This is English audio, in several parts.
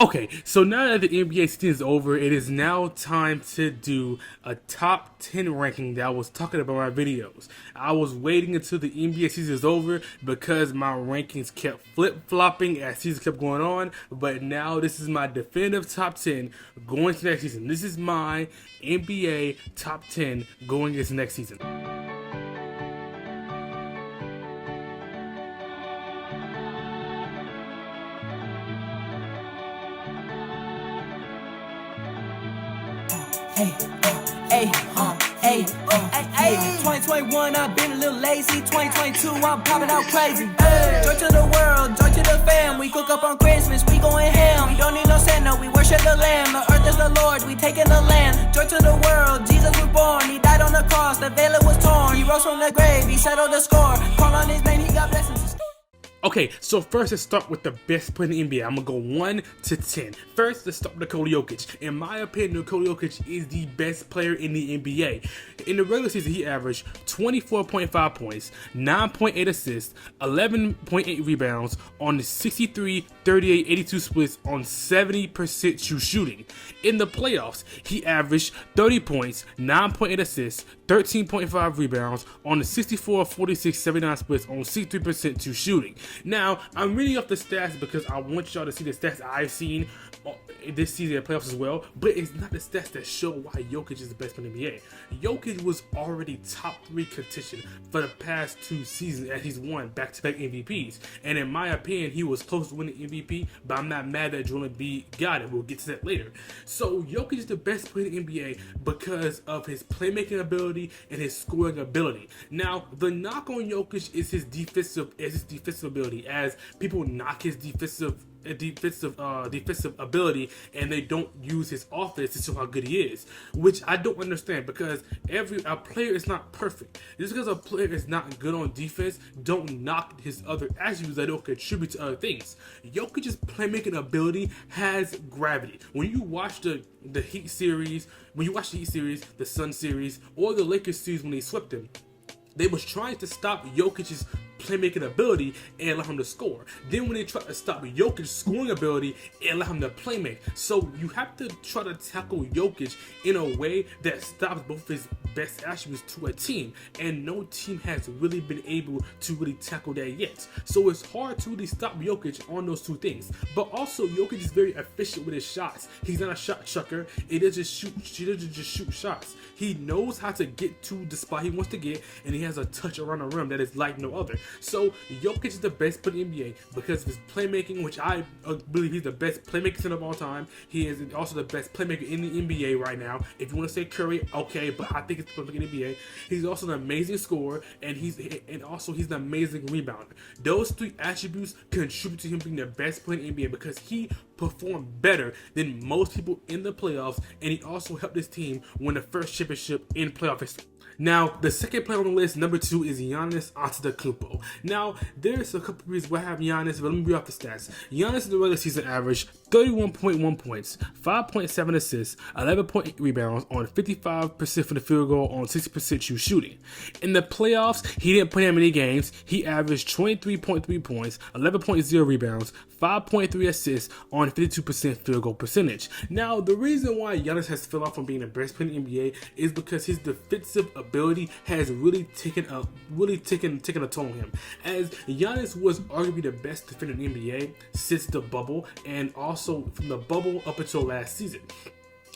Okay, so now that the NBA season is over, it is now time to do a top 10 ranking that I was talking about in my videos. I was waiting until the NBA season is over because my rankings kept flip-flopping as season kept going on, but now this is my definitive top 10 going to next season. This is my NBA top 10 going into next season. Hey, hey, hey, hey, 2021, I've been a little lazy. 2022, I'm popping out crazy. Joy to the world, joy to the fam. We cook up on Christmas, we going ham. We don't need no Santa, we worship the Lamb. The earth is the Lord, we taking the land. Joy to the world, Jesus was born. He died on the cross, the veil was torn. He rose from the grave, he settled the score. Call on his name, he got blessings. Okay, so first let's start with the best player in the NBA. I'm gonna go 1 to 10. First, let's start with Nikola Jokic. In my opinion, Nikola Jokic is the best player in the NBA. In the regular season, he averaged 24.5 points, 9.8 assists, 11.8 rebounds on the 63, 38, 82 splits on 70% true shooting. In the playoffs, he averaged 30 points, 9.8 assists, 13.5 rebounds on the 64, 46, 79 splits on 63% true shooting. Now, I'm reading off the stats because I want y'all to see the stats I've seen this season in playoffs as well, but it's not the stats that show why Jokic is the best player in the NBA. Jokic was already top 3 contention for the past 2 seasons as he's won back-to-back MVPs, and in my opinion, he was close to winning MVP, but I'm not mad that Joel Embiid got it. We'll get to that later. So Jokic is the best player in the NBA because of his playmaking ability and his scoring ability. Now, the knock on Jokic is his defensive ability, as people knock his defensive ability and they don't use his offense to show how good he is, which I don't understand, because a player is not perfect. Just because a player is not good on defense, don't knock his other attributes that don't contribute to other things. Jokic's playmaking ability has gravity. When you watch the Heat series, the Sun series, or the Lakers series when they swept them, they was trying to stop Jokic's playmaking ability and allow him to score. Then when they try to stop Jokic's scoring ability and allow him to playmake. So you have to try to tackle Jokic in a way that stops both his best attributes to a team, and no team has really been able to really tackle that yet. So it's hard to really stop Jokic on those two things. But also, Jokic is very efficient with his shots. He's not a shot chucker. He doesn't just shoot shots. He knows how to get to the spot he wants to get, and he has a touch around the rim that is like no other. So Jokic is the best player in the NBA because of his playmaking, which I believe he's the best playmaker center of all time. He is also the best playmaker in the NBA right now. If you want to say Curry, okay, but I think it's the playmaker in the NBA. He's also an amazing scorer, and he's an amazing rebounder. Those 3 attributes contribute to him being the best player in the NBA because he performed better than most people in the playoffs, and he also helped his team win the first championship in playoff history. Now, the second player on the list, number 2, is Giannis Antetokounmpo. Now, there's a couple reasons why I have Giannis, but let me read off the stats. Giannis in the regular season averaged 31.1 points, 5.7 assists, 11.8 rebounds on 55% for the field goal on 60% true shooting. In the playoffs, he didn't play that many games. He averaged 23.3 points, 11.0 rebounds, 5.3 assists on 52% field goal percentage. Now, the reason why Giannis has fell off from being the best player in the NBA is because his defensive ability has really taken a toll on him. As Giannis was arguably the best defender in the NBA since the bubble, and also from the bubble up until last season.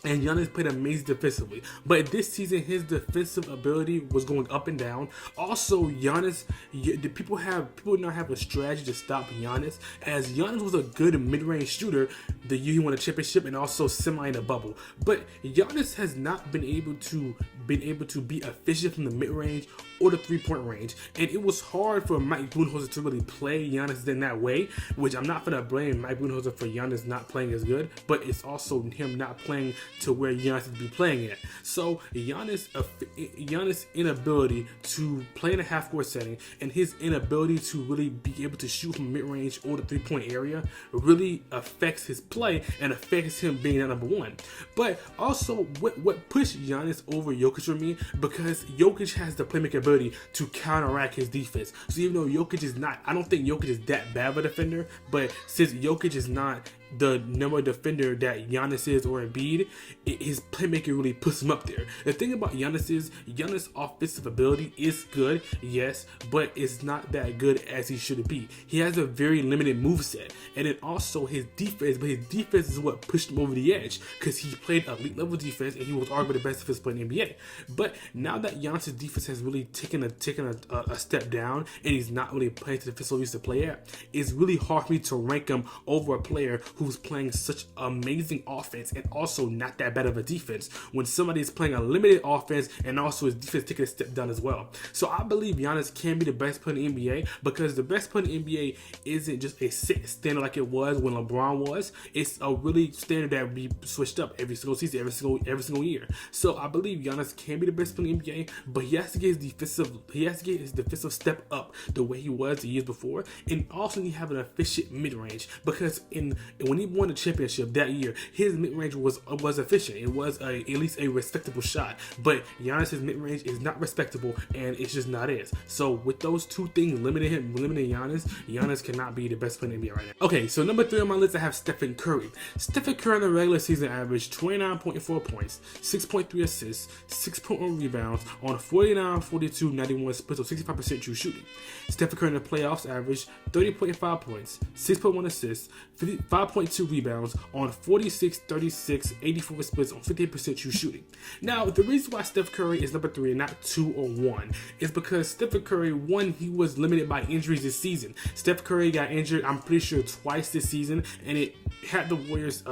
And Giannis played amazing defensively, but this season his defensive ability was going up and down. Also, people now have a strategy to stop Giannis, as Giannis was a good mid-range shooter the year he won a championship and also semi in the bubble. But Giannis has not been able to be efficient from the mid-range or the 3-point range, and it was hard for Mike Budenholzer to really play Giannis in that way, which I'm not gonna blame Mike Budenholzer for Giannis not playing as good, but it's also him not playing to where Giannis would be playing at. So Giannis' inability to play in a half-court setting and his inability to really be able to shoot from mid-range or the 3-point area really affects his play and affects him being at number 1. But also, what pushed Giannis over Jokic for me, because Jokic has the playmaking ability to counteract his defense. So even though Jokic is not, I don't think Jokic is that bad of a defender, but since Jokic is not the number of defender that Giannis is or Embiid, his playmaking really puts him up there. The thing about Giannis is Giannis' offensive ability is good, yes, but it's not that good as he should be. He has a very limited moveset, and then also his defense, but his defense is what pushed him over the edge because he played elite level defense and he was arguably the best defense player in the NBA. But now that Giannis' defense has really taken a step down and he's not really playing to the defense he used to play at, it's really hard for me to rank him over a player who's playing such amazing offense and also not that bad of a defense when somebody's playing a limited offense and also his defense taking a step down as well. So I believe Giannis can be the best player in the NBA because the best player in the NBA isn't just a set standard like it was when LeBron was. It's a really standard that we switched up every single season, every single year. So I believe Giannis can be the best player in the NBA, but he has to get his defensive step up the way he was the years before, and also need to have an efficient mid-range because when he won the championship that year, his mid-range was efficient. It was at least a respectable shot, but Giannis' mid-range is not respectable, and it's just not is. So with those two things limiting Giannis cannot be the best player in the NBA right now. Okay, so number 3 on my list I have Stephen Curry. Stephen Curry in the regular season averaged 29.4 points, 6.3 assists, 6.1 rebounds on 49, 42, 91 split, so 65% true shooting. Stephen Curry in the playoffs averaged 30.5 points, 6.1 assists, 5.2 rebounds on 46, 36, 84 splits on 58% true shooting. Now, the reason why Steph Curry is number 3 and not 2 or 1 is because Stephen Curry, one, he was limited by injuries this season. Steph Curry got injured, I'm pretty sure, twice this season, and it had the Warriors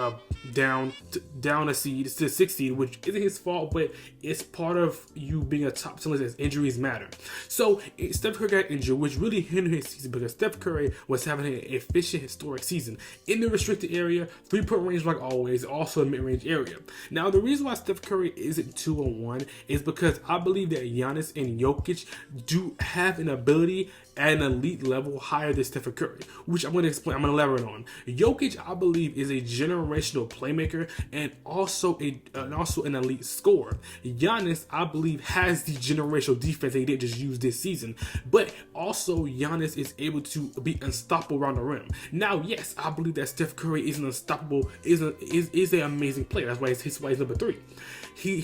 down a seed to 6 seed, which isn't his fault, but it's part of you being a top talent as injuries matter. So Steph Curry got injured, which really hindered his season because Steph Curry was having an efficient, historic season in the restricted area, 3-point range like always, also a mid-range area. Now, the reason why Steph Curry isn't 2 or 1 is because I believe that Giannis and Jokic do have an ability at an elite level higher than Stephen Curry, which I'm going to explain. I'm going to elaborate on. Jokic, I believe, is a generational playmaker and also an elite scorer. Giannis, I believe, has the generational defense that he didn't just use this season, but also Giannis is able to be unstoppable around the rim. Now, yes, I believe that Steph Curry is an unstoppable, is an amazing player. That's why he's number 3. He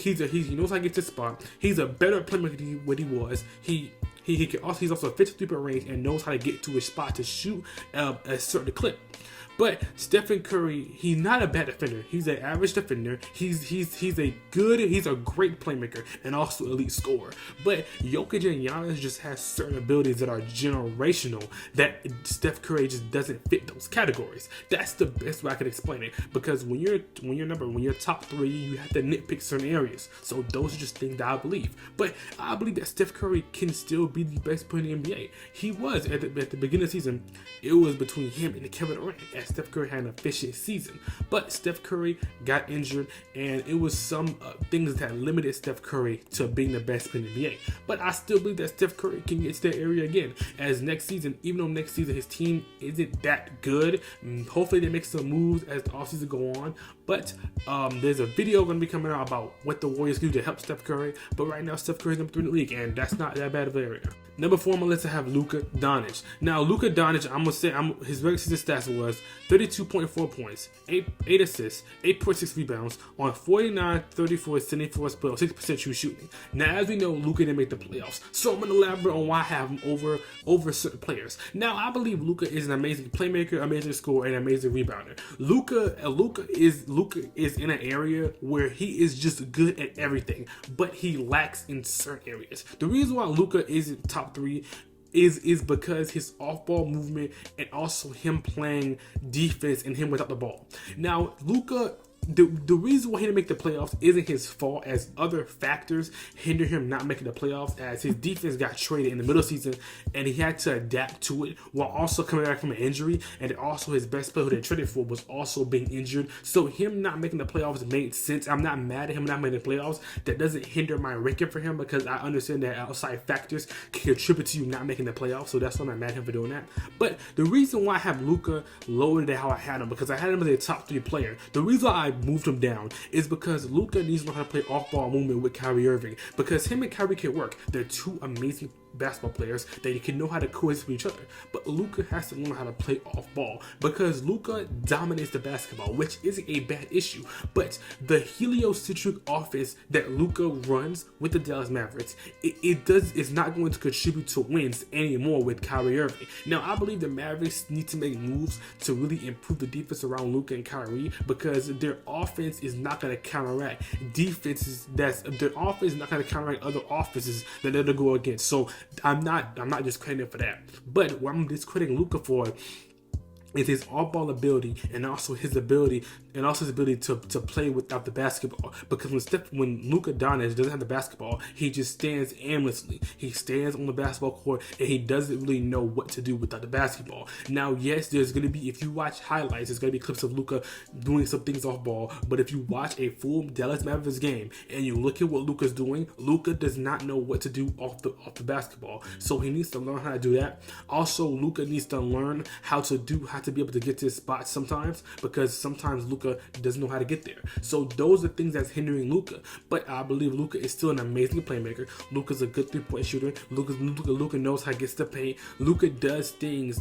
knows how to get to the spot. He's a better playmaker than what he was. He's also a 53-point range and knows how to get to his spot to shoot a certain clip. But Stephen Curry, he's not a bad defender. He's an average defender. He's a great playmaker and also elite scorer. But Jokic and Giannis just has certain abilities that are generational that Steph Curry just doesn't fit those categories. That's the best way I can explain it. Because when you're top 3, you have to nitpick certain areas. So those are just things that I believe. But I believe that Steph Curry can still be the best player in the NBA. He was at the beginning of the season. It was between him and Kevin Durant. Steph Curry had an efficient season, but Steph Curry got injured, and it was some things that limited Steph Curry to being the best player in the NBA. But I still believe that Steph Curry can get to that area again as next season, even though next season his team isn't that good. Hopefully they make some moves as the offseason go on. But there's a video going to be coming out about what the Warriors do to help Steph Curry. But right now, Steph Curry is number 3 in the league, and that's not that bad of an area. Number 4 on my list, I have Luka Doncic. Now, Luka Doncic, I'm going to say his regular season stats was 32.4 points, 8 assists, 8.6 rebounds on 49, 34, 74 split, 6% true shooting. Now, as we know, Luka didn't make the playoffs, so I'm going to elaborate on why I have him over certain players. Now, I believe Luka is an amazing playmaker, amazing scorer, and amazing rebounder. Luka is in an area where he is just good at everything, but he lacks in certain areas. The reason why Luka isn't top 3 is because his off-ball movement and also him playing defense and him without the ball. Now, Luka, the reason why he didn't make the playoffs isn't his fault, as other factors hinder him not making the playoffs, as his defense got traded in the middle of the season and he had to adapt to it while also coming back from an injury, and also his best player who they traded for was also being injured. So him not making the playoffs made sense. I'm not mad at him not making the playoffs. That doesn't hinder my ranking for him because I understand that outside factors can contribute to you not making the playoffs, so that's why I'm not mad at him for doing that. But the reason why I have Luka lower than how I had him, because I had him as a top 3 player. The reason why I moved him down is because Luka needs to know how to play off-ball movement with Kyrie Irving, because him and Kyrie can work. They're two amazing basketball players that you can know how to coexist with each other. But Luka has to learn how to play off ball because Luka dominates the basketball, which isn't a bad issue. But the heliocentric offense that Luka runs with the Dallas Mavericks, it's not going to contribute to wins anymore with Kyrie Irving. Now, I believe the Mavericks need to make moves to really improve the defense around Luka and Kyrie because their offense is not going to counteract defenses. Their offense is not going to counteract other offenses that they're to go against. So I'm not discrediting for that. But what I'm discrediting Luka for is his off-ball ability and also his ability to play without the basketball. Because when Luka Doncic doesn't have the basketball, he just stands aimlessly. He stands on the basketball court and he doesn't really know what to do without the basketball. Now, yes, there's going to be, if you watch highlights, there's going to be clips of Luka doing some things off ball. But if you watch a full Dallas Mavericks game and you look at what Luka's doing, Luka does not know what to do off the basketball. So he needs to learn how to do that. Also, Luka needs to learn how to be able to get to his spots sometimes, because sometimes Luka doesn't know how to get there. So those are things that's hindering Luka. But I believe Luka is still an amazing playmaker. Luka's a good three-point shooter. Luka knows how to get to the paint. Luka does things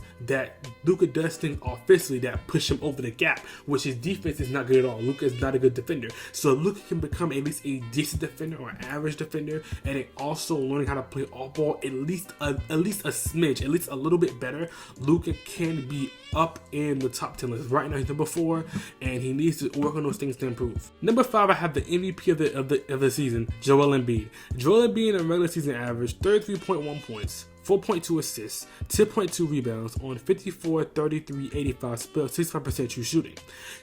offensively that push him over the gap, which his defense is not good at all. Luka is not a good defender. So Luka can become at least a decent defender or an average defender, and then also learning how to play off ball at least a smidge, at least a little bit better. Luka can be up in the top 10 list. Right now he's number 4, and he needs to work on those things to improve. Number 5, I have the MVP of the season, Joel Embiid. Joel Embiid in a regular season average 33.1 points, 4.2 assists, 10.2 rebounds on 54, 33, 85 split, 65% true shooting.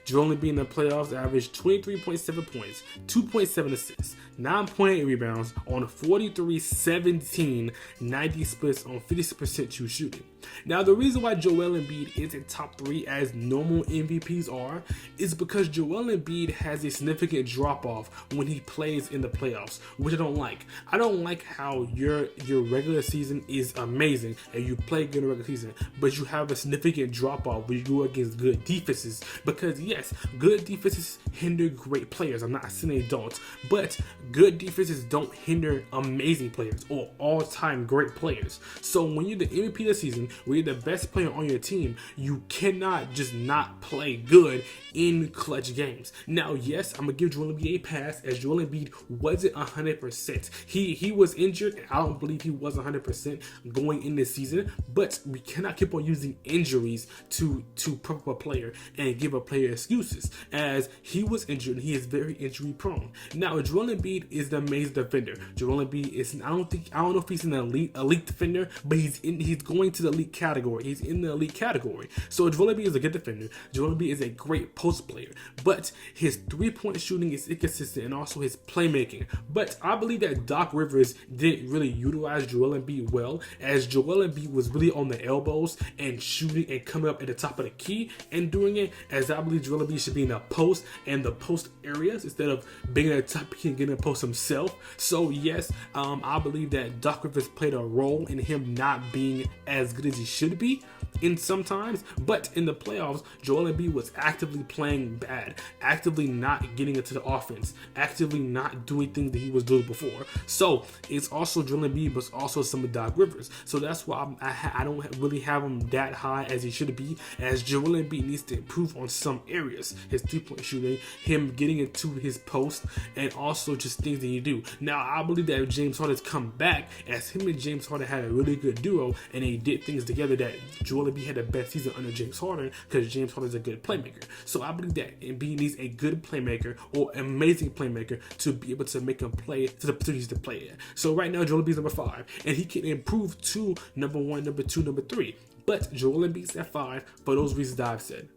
Joel Embiid in the playoffs averaged 23.7 points, 2.7 assists, 9.8 rebounds on 43, 17, 90 splits on 56% true shooting. Now, the reason why Joel Embiid isn't top 3 as normal MVPs are is because Joel Embiid has a significant drop-off when he plays in the playoffs, which I don't like. I don't like how your regular season is amazing and you play good in the regular season, but you have a significant drop-off when you go against good defenses. Because yes, good defenses hinder great players. I'm not saying they don't, but good defenses don't hinder amazing players or all-time great players. So when you're the MVP of the season, when you're the best player on your team, you cannot just not play good in clutch games. Now, yes, I'm gonna give Joel Embiid a pass, as Joel Embiid wasn't 100%. He was injured, and I don't believe he was 100% going in this season. But we cannot keep on using injuries to prop up a player and give a player excuses, as he was injured and he is very injury prone. Now, Joel Embiid is the amazing defender. Joel Embiid is, I don't know if he's an elite defender, but he's going to the elite category. He's in the elite category. So Joel Embiid is a good defender. Joel Embiid is a great post player, but his three-point shooting is inconsistent, and also his playmaking. But I believe that Doc Rivers didn't really utilize Joel Embiid well, as Joel Embiid was really on the elbows and shooting and coming up at the top of the key and doing it, as I believe Joel Embiid should be in the post and the post areas instead of being at the top and getting a post himself. So yes, I believe that Doc Rivers played a role in him not being as good as he should be in sometimes, but in the playoffs, Joel Embiid was actively playing bad, actively not getting into the offense, actively not doing things that he was doing before. So it's also Joel Embiid, but also some of Doc Rivers. So that's why I don't really have him that high as he should be, as Joel Embiid needs to improve on some areas. His three-point shooting, him getting into his post, and also just things that he do. Now, I believe that if James Harden's come back, as him and James Harden had a really good duo, and they did things together, that Joel Embiid had the best season under James Harden, because James Harden is a good playmaker. So I believe that Embiid needs a good playmaker or amazing playmaker to be able to make him play to the opportunities to play at. So right now, Joel Embiid is number 5, and he can improve to number 1, number 2, number 3. But Joel Embiid's at 5 for those reasons that I've said.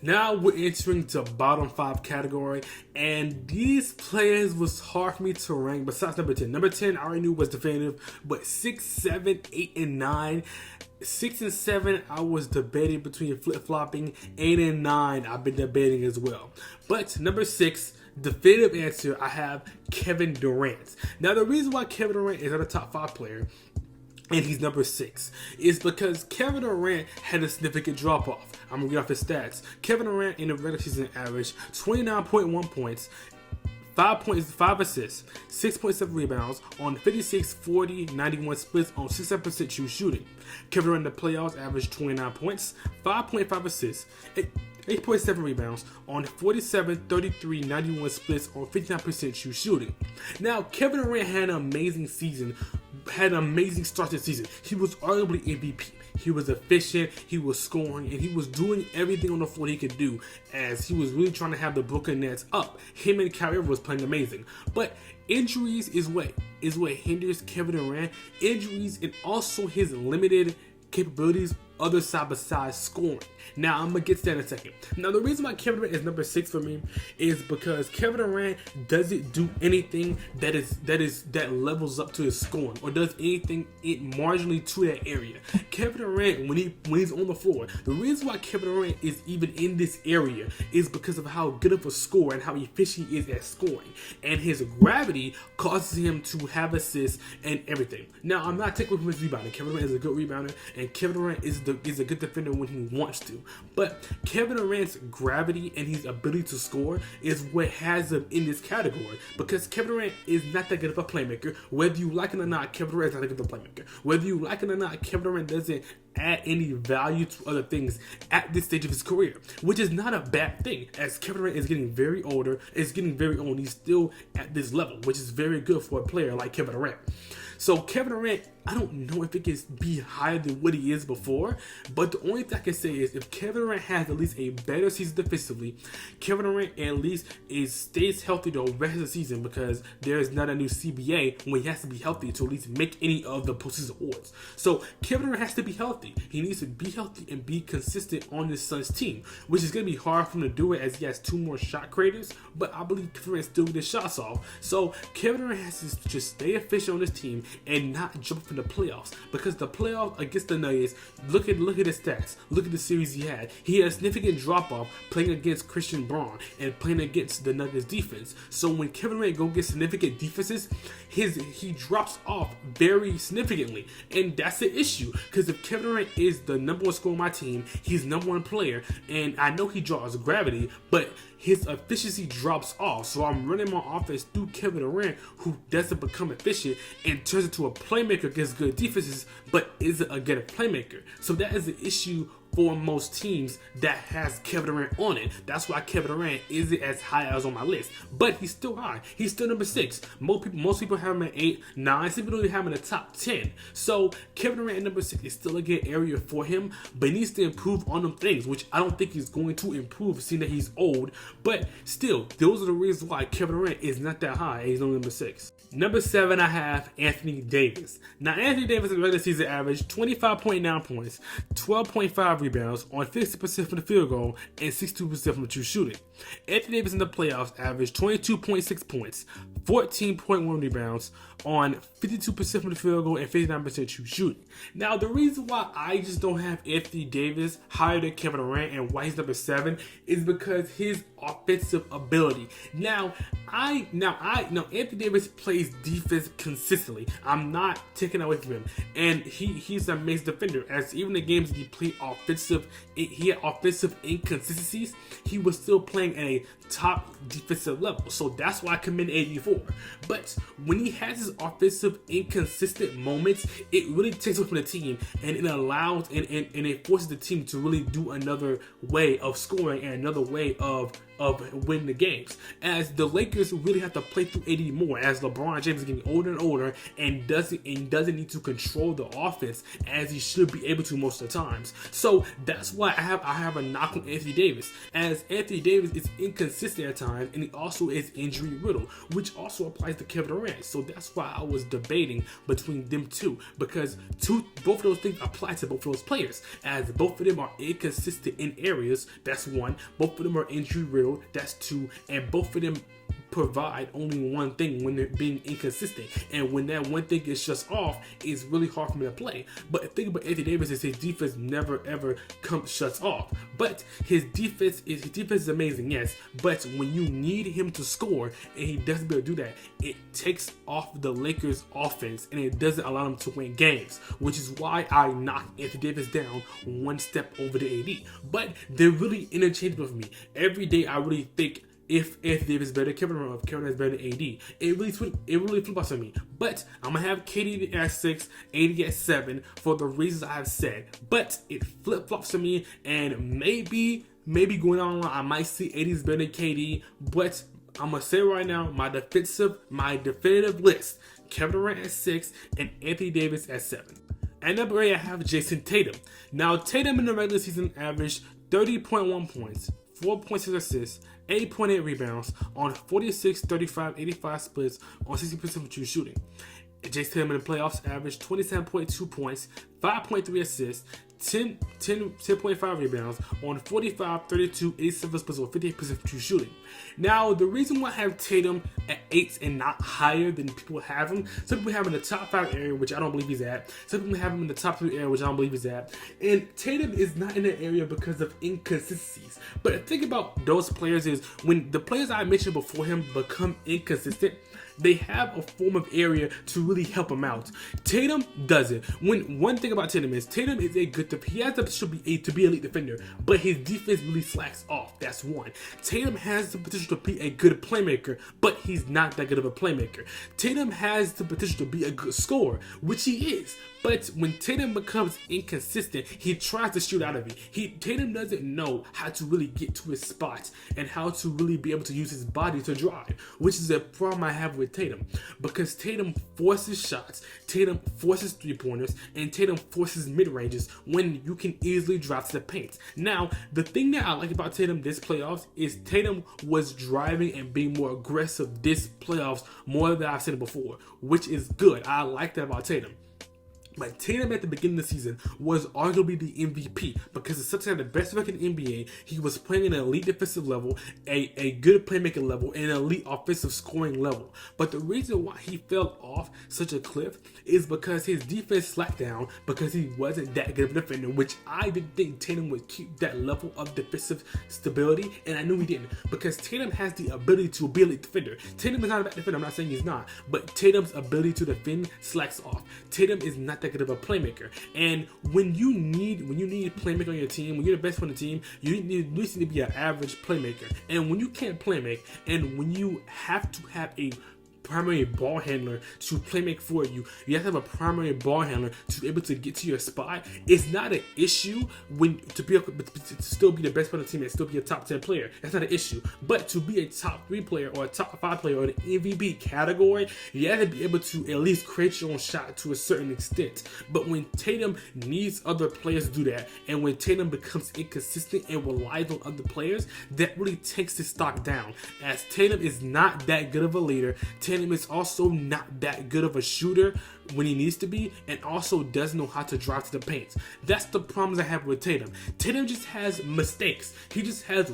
Now we're entering the bottom 5 category, and these players was hard for me to rank besides number 10. Number 10 I already knew was definitive, but 6, 7, 8, and 9. 6 and 7 I was debating between flip-flopping. 8 and 9 I've been debating as well. But number 6, definitive answer, I have Kevin Durant. Now the reason why Kevin Durant is not a top 5 player and he's number 6 is because Kevin Durant had a significant drop-off. I'm going to read off his stats. Kevin Durant in the regular season averaged 29.1 points, 5 points, 5 assists, 6.7 rebounds on 56, 40, 91 splits on 67% true shooting. Kevin Durant in the playoffs averaged 29 points, 5.5 assists, 8.7 rebounds on 47, 33, 91 splits on 59% true shooting. Now, Kevin Durant had an amazing season, had an amazing start to the season. He was arguably MVP. He was efficient, he was scoring, and he was doing everything on the floor he could do as he was really trying to have the Brooklyn Nets up. Him and Kyrie was playing amazing. But injuries is what hinders Kevin Durant. Injuries and also his limited capabilities other side besides scoring. Now I'm gonna get to that in a second. Now the reason why Kevin Durant is number 6 for me is because Kevin Durant doesn't do anything that levels up to his scoring or does anything marginally to that area. Kevin Durant, when he's on the floor, the reason why Kevin Durant is even in this area is because of how good of a scorer and how efficient he is at scoring, and his gravity causes him to have assists and everything. Now I'm not taking away from his rebounding. Kevin Durant is a good rebounder, and Kevin Durant is a good defender when he wants to. But Kevin Durant's gravity and his ability to score is what has him in this category, because Kevin Durant is not that good of a playmaker. Whether you like it or not, Kevin Durant is not that good of a playmaker. Whether you like it or not, Kevin Durant doesn't add any value to other things at this stage of his career, which is not a bad thing, as Kevin Durant is getting very old. He's still at this level, which is very good for a player like Kevin Durant. So Kevin Durant, I don't know if it can be higher than what he is before, but the only thing I can say is if Kevin Durant has at least a better season defensively, Kevin Durant at least stays healthy the rest of the season, because there is not a new CBA when he has to be healthy to at least make any of the postseason awards. So Kevin Durant has to be healthy. He needs to be healthy and be consistent on his Suns team, which is going to be hard for him to do it as he has 2 more shot creators, but I believe Kevin Durant still get his shots off. So Kevin Durant has to just stay efficient on this team and not jump from the playoffs, because the playoffs against the Nuggets, look at his stats, look at the series he had. He had a significant drop off playing against Christian Braun and playing against the Nuggets defense. So when Kevin Durant go get significant defenses, he drops off very significantly, and that's the issue. Because if Kevin Durant is the number 1 scorer on my team, he's number 1 player, and I know he draws gravity, but his efficiency drops off. So I'm running my offense through Kevin Durant, who doesn't become efficient and turns into a playmaker against good defenses, but isn't a good playmaker. So that is the issue for most teams that has Kevin Durant on it. That's why Kevin Durant isn't as high as on my list, but he's still high. He's still number 6. Most people have him at 8, 9. Some people don't have him in the top 10. So Kevin Durant at number 6 is still a good area for him, but he needs to improve on them things, which I don't think he's going to improve, seeing that he's old. But still, those are the reasons why Kevin Durant is not that high. He's only number 6. Number 7, I have Anthony Davis. Now, Anthony Davis in the regular season averaged 25.9 points, 12.5 rebounds on 50% from the field goal and 62% from the true shooting. Anthony Davis in the playoffs averaged 22.6 points, 14.1 rebounds on 52% from the field goal and 59% true shooting. Now, the reason why I just don't have Anthony Davis higher than Kevin Durant and why he's number 7 is because his offensive ability. Now Anthony Davis plays defense consistently. I'm not taking away from him, and he's an amazing defender. As even the games he played he had offensive inconsistencies, he was still playing at a top defensive level. So that's why I commend 84. But when he has his offensive inconsistent moments, it really takes away from the team, and it allows and it forces the team to really do another way of scoring and another way of winning the games, as the Lakers really have to play through AD more, as LeBron James is getting older and older and doesn't need to control the offense as he should be able to most of the times. So that's why I have a knock on Anthony Davis, as Anthony Davis is inconsistent at times, and he also is injury riddled, which also applies to Kevin Durant. So that's why I was debating between them two, because both of those things apply to both of those players, as both of them are inconsistent in areas. That's 1. Both of them are injury riddled. That's 2, and both of them provide only one thing when they're being inconsistent, and when that one thing gets shut off, it's really hard for me to play. But the thing about Anthony Davis is his defense never ever shuts off. But his defense is amazing, yes. But when you need him to score and he doesn't be able to do that, it takes off the Lakers' offense and it doesn't allow them to win games, which is why I knock Anthony Davis down 1 step over the AD. But they're really interchangeable for me. Every day I really think if Davis is better than Kevin Durant, if Kevin Durant is better than AD. It really flip-flops on me. But I'm going to have KD at 6, AD at 7 for the reasons I have said. But it flip-flops on me, and maybe going on, I might see AD is better than KD. But I'm going to say right now, my definitive list, Kevin Durant at 6 and Anthony Davis at 7. At number 8, I have Jason Tatum. Now, Tatum in the regular season averaged 30.1 points, 4.6 assists, 8.8 rebounds on 46, 35, 85 splits on 60% from true shooting. Jason Tatum in the playoffs averaged 27.2 points, 5.3 assists, 10.5 rebounds on 45, 32, 87 splits on 58% true shooting. Now, the reason why I have Tatum at 8 and not higher than people have him, some people have him in the top 5 area, which I don't believe he's at. Some people have him in the top 3 area, which I don't believe he's at. And Tatum is not in that area because of inconsistencies. But the thing about those players is when the players I mentioned before him become inconsistent, they have a form of area to really help him out. Tatum doesn't. One thing about Tatum is a good he has the potential to be an elite defender, but his defense really slacks off. That's one. Tatum has the potential to be a good playmaker, but he's not that good of a playmaker. Tatum has the potential to be a good scorer, which he is. But when Tatum becomes inconsistent, he tries to shoot out of it. Tatum doesn't know how to really get to his spots and how to really be able to use his body to drive, which is a problem I have with Tatum. Because Tatum forces shots, Tatum forces three-pointers, and Tatum forces mid-ranges when you can easily drive to the paint. Now, the thing that I like about Tatum this playoffs is Tatum was driving and being more aggressive this playoffs more than I've seen it before, which is good. I like that about Tatum. But Tatum at the beginning of the season was arguably the MVP because the Celtics had the best record in the NBA. He was playing at an elite defensive level, a good playmaking level, and an elite offensive scoring level. But the reason why he fell off such a cliff is because his defense slacked down because he wasn't that good of a defender, which I didn't think Tatum would keep that level of defensive stability, and I knew he didn't because Tatum has the ability to be an elite defender. Tatum is not a bad defender, I'm not saying he's not, but Tatum's ability to defend slacks off. Tatum is not that good of a playmaker, and when you need playmaker on your team, when you're the best one on the team, you need to be an average playmaker. And when you can't playmake, and when you have to have a primary ball handler to play make for you, you have to have a primary ball handler to be able to get to your spot. It's not an issue when to still be the best player on the team and still be a top 10 player. That's not an issue. But to be a top 3 player or a top 5 player or an MVP category, you have to be able to at least create your own shot to a certain extent. But when Tatum needs other players to do that, and when Tatum becomes inconsistent and relies on other players, that really takes his stock down. As Tatum is not that good of a leader, Tatum is also not that good of a shooter when he needs to be, and also doesn't know how to drive to the paint. That's the problems I have with Tatum. Tatum just has mistakes. He just has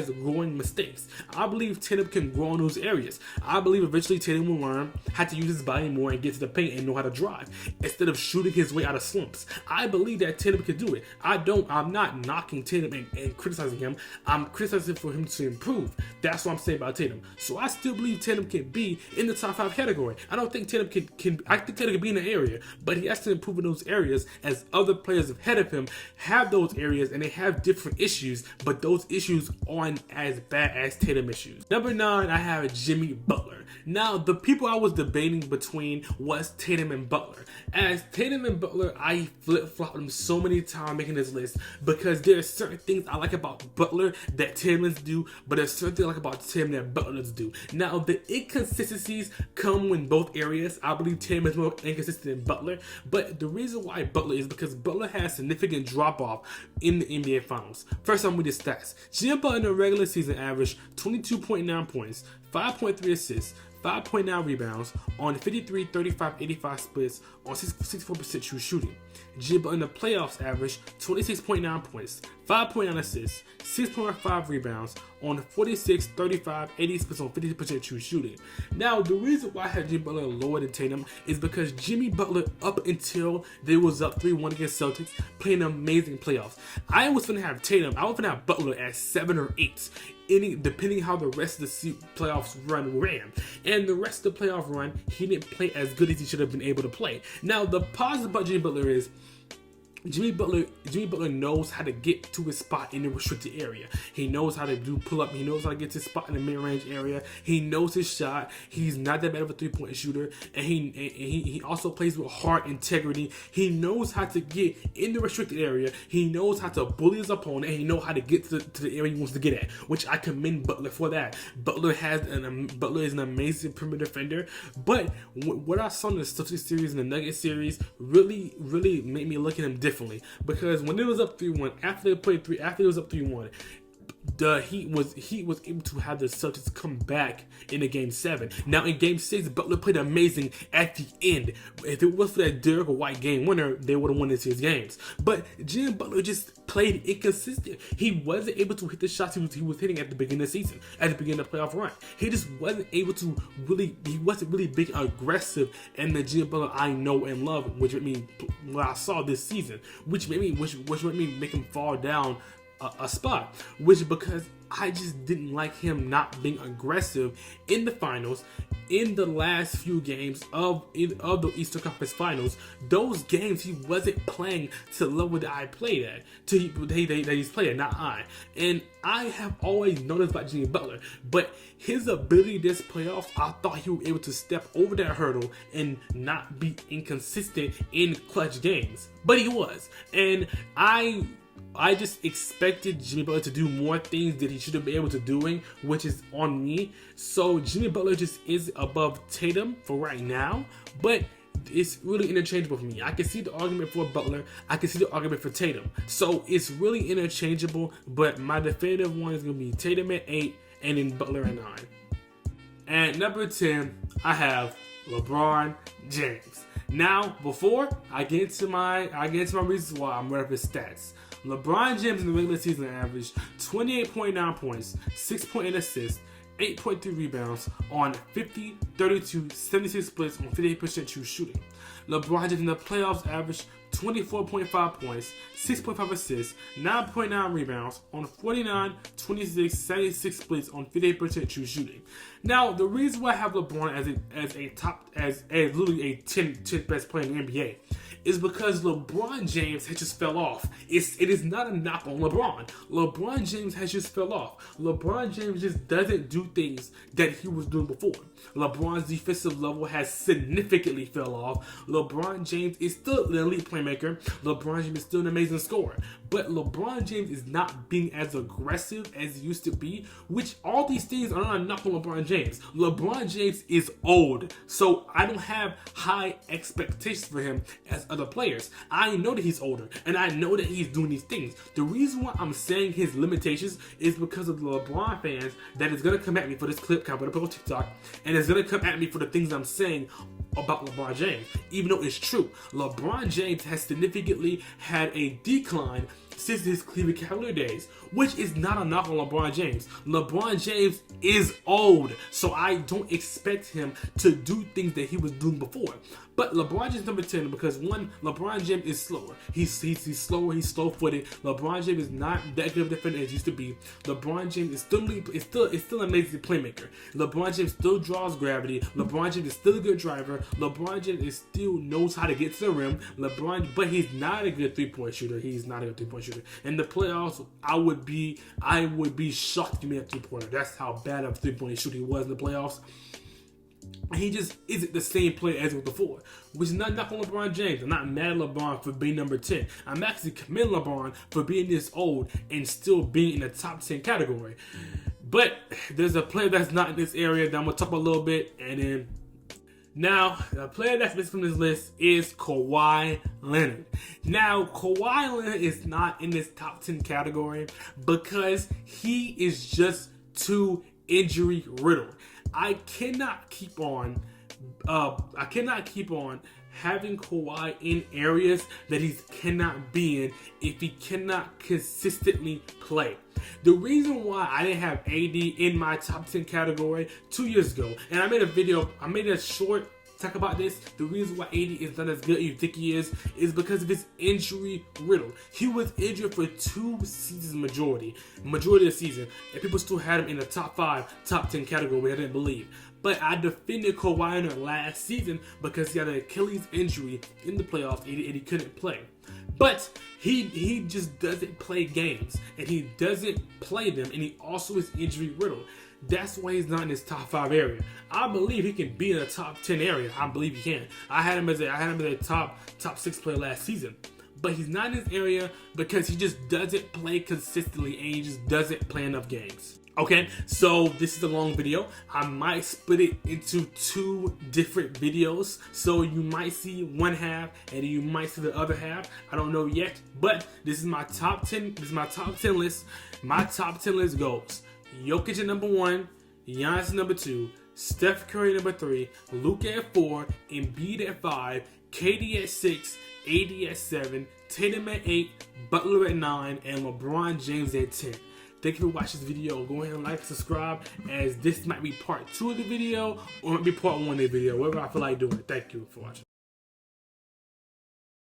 growing mistakes. I believe Tatum can grow in those areas. I believe eventually Tatum will learn how to use his body more and get to the paint and know how to drive instead of shooting his way out of slumps. I believe that Tatum can do it. I'm not knocking Tatum and criticizing him. I'm criticizing for him to improve. That's what I'm saying about Tatum. So I still believe Tatum can be in the top 5 category. I don't think Tatum can I think Tatum can be in the area, but he has to improve in those areas as other players ahead of him have those areas and they have different issues, but those issues aren't as bad as Tatum issues. Number 9, I have Jimmy Butler. Now, the people I was debating between was Tatum and Butler. As Tatum and Butler, I flip-flopped them so many times making this list because there are certain things I like about Butler that Tatum doesn't do, but there's certain things I like about Tatum that Butler doesn't do. Now, the inconsistencies come in both areas. I believe Tatum is more inconsistent than Butler, but the reason why Butler is because Butler has significant drop-off in the NBA Finals. First, I'm with his stats. Jimmy Butler in the regular season averaged 22.9 points, 5.3 assists, 5.9 rebounds on 53, 35, 85 splits on 64% true shooting. Jimmy Butler in the playoffs averaged 26.9 points, 5.9 assists, 6.5 rebounds on 46, 35, 80 splits on 50% true shooting. Now, the reason why I had Jimmy Butler lower than Tatum is because Jimmy Butler, up until they was up 3-1 against Celtics, played an amazing playoffs. I was going to have Tatum, I was going to have Butler at 7 or 8. Depending how the rest of the playoffs run ran. And the rest of the playoff run, he didn't play as good as he should have been able to play. Now, the positive about Jimmy Butler is Jimmy Butler knows how to get to his spot in the restricted area. He knows how to do pull up. He knows how to get to his spot in the mid range area. He knows his shot. He's not that bad of a 3-point shooter, and he also plays with heart integrity. He knows how to get in the restricted area. He knows how to bully his opponent, and he knows how to get to the area he wants to get at, which I commend Butler for that. Butler is an amazing perimeter defender, but what I saw in the Celtics series and the Nuggets series really made me look at him differently, because when it was up 3-1, after it was up 3-1, the Heat was able to have the Celtics come back in the Game 7. Now in Game 6, Butler played amazing at the end. If it was for that Derrick White game winner, they would have won these games. But Jimmy Butler just played inconsistent. He wasn't able to hit the shots he was hitting at the beginning of the season, at the beginning of the playoff run. He just wasn't able to he wasn't really being aggressive in the Jimmy Butler I know and love, which made me what I saw this season, which made me make him fall down a spot, which because I just didn't like him not being aggressive in the finals, in the last few games of the Eastern Conference Finals. Those games he wasn't playing to the level that I played at, that he's playing, not I. And I have always noticed about Jimmy Butler, but his ability this playoffs, I thought he was able to step over that hurdle and not be inconsistent in clutch games, but he was, and I just expected Jimmy Butler to do more things that he should have been able to doing, which is on me. So Jimmy Butler just is above Tatum for right now, but it's really interchangeable for me. I can see the argument for Butler. I can see the argument for Tatum. So it's really interchangeable, but my definitive one is going to be Tatum at 8 and then Butler at 9. And number 10, I have LeBron James. Now, before I get into my reasons why I'm ready for his stats. LeBron James in the regular season averaged 28.9 points, 6.8 assists, 8.3 rebounds on 50, 32, 76 splits on 58% true shooting. LeBron James in the playoffs averaged 24.5 points, 6.5 assists, 9.9 rebounds on 49, 26, 76 splits on 58% true shooting. Now, the reason why I have LeBron as literally a 10th best player in the NBA is because LeBron James has just fell off. It is not a knock on LeBron. LeBron James has just fell off. LeBron James just doesn't do things that he was doing before. LeBron's defensive level has significantly fell off. LeBron James is still an elite playmaker. LeBron James is still an amazing scorer. But LeBron James is not being as aggressive as he used to be, which all these things are not a knock on LeBron James. LeBron James is old, so I don't have high expectations for him as other players. I know that he's older, and I know that he's doing these things. The reason why I'm saying his limitations is because of the LeBron fans that is going to come at me for this clip, I'm going to put on TikTok, and is going to come at me for the things I'm saying about LeBron James, even though it's true. LeBron James has significantly had a decline since his Cleveland Cavalier days, which is not a knock on LeBron James. LeBron James is old, so I don't expect him to do things that he was doing before. But LeBron James number 10 because one, LeBron James is slower. He's slower. He's slow-footed. LeBron James is not that good of a defender as he used to be. LeBron James is still an amazing playmaker. LeBron James still draws gravity. LeBron James is still a good driver. LeBron James still knows how to get to the rim. But he's not a good 3-point shooter. He's not a good 3-point shooter. In the playoffs, I would be shocked if he made a 3-pointer. That's how bad of a 3-point shooter he was in the playoffs. He just isn't the same player as he was before, which is not knock on LeBron James. I'm not mad at LeBron for being number 10. I'm actually commend LeBron for being this old and still being in the top 10 category. But there's a player that's not in this area that I'm going to talk about a little bit. And then now, the player that's missing from this list is Kawhi Leonard. Now, Kawhi Leonard is not in this top 10 category because he is just too injury riddled. I cannot keep on having Kawhi in areas that he cannot be in if he cannot consistently play. The reason why I didn't have AD in my top 10 category 2 years ago, and I made a short talk about this. The reason why AD is not as good as you think he is because of his injury riddle. He was injured for 2 seasons majority of the season, and people still had him in the top 5, top 10 category, which I didn't believe. But I defended Kawhi Leonard last season because he had an Achilles injury in the playoffs and he couldn't play. But he just doesn't play games, and he doesn't play them, and he also is injury riddled. That's why he's not in his top 5 area. I believe he can be in the top 10 area. I believe he can. I had him as a top 6 player last season. But he's not in his area because he just doesn't play consistently, and he just doesn't play enough games. Okay, so this is a long video. I might split it into 2 different videos. So you might see one half and you might see the other half. I don't know yet, but this is my top 10. This is my top 10 list. My top 10 list goes Jokic at number 1, Giannis at number 2, Steph Curry at number 3, Luka at 4, Embiid at 5, KD at 6, AD at 7, Tatum at 8, Butler at 9, and LeBron James at 10. Thank you for watching this video. Go ahead and like, subscribe, as this might be part 2 of the video or might be part 1 of the video, whatever I feel like doing. Thank you for watching.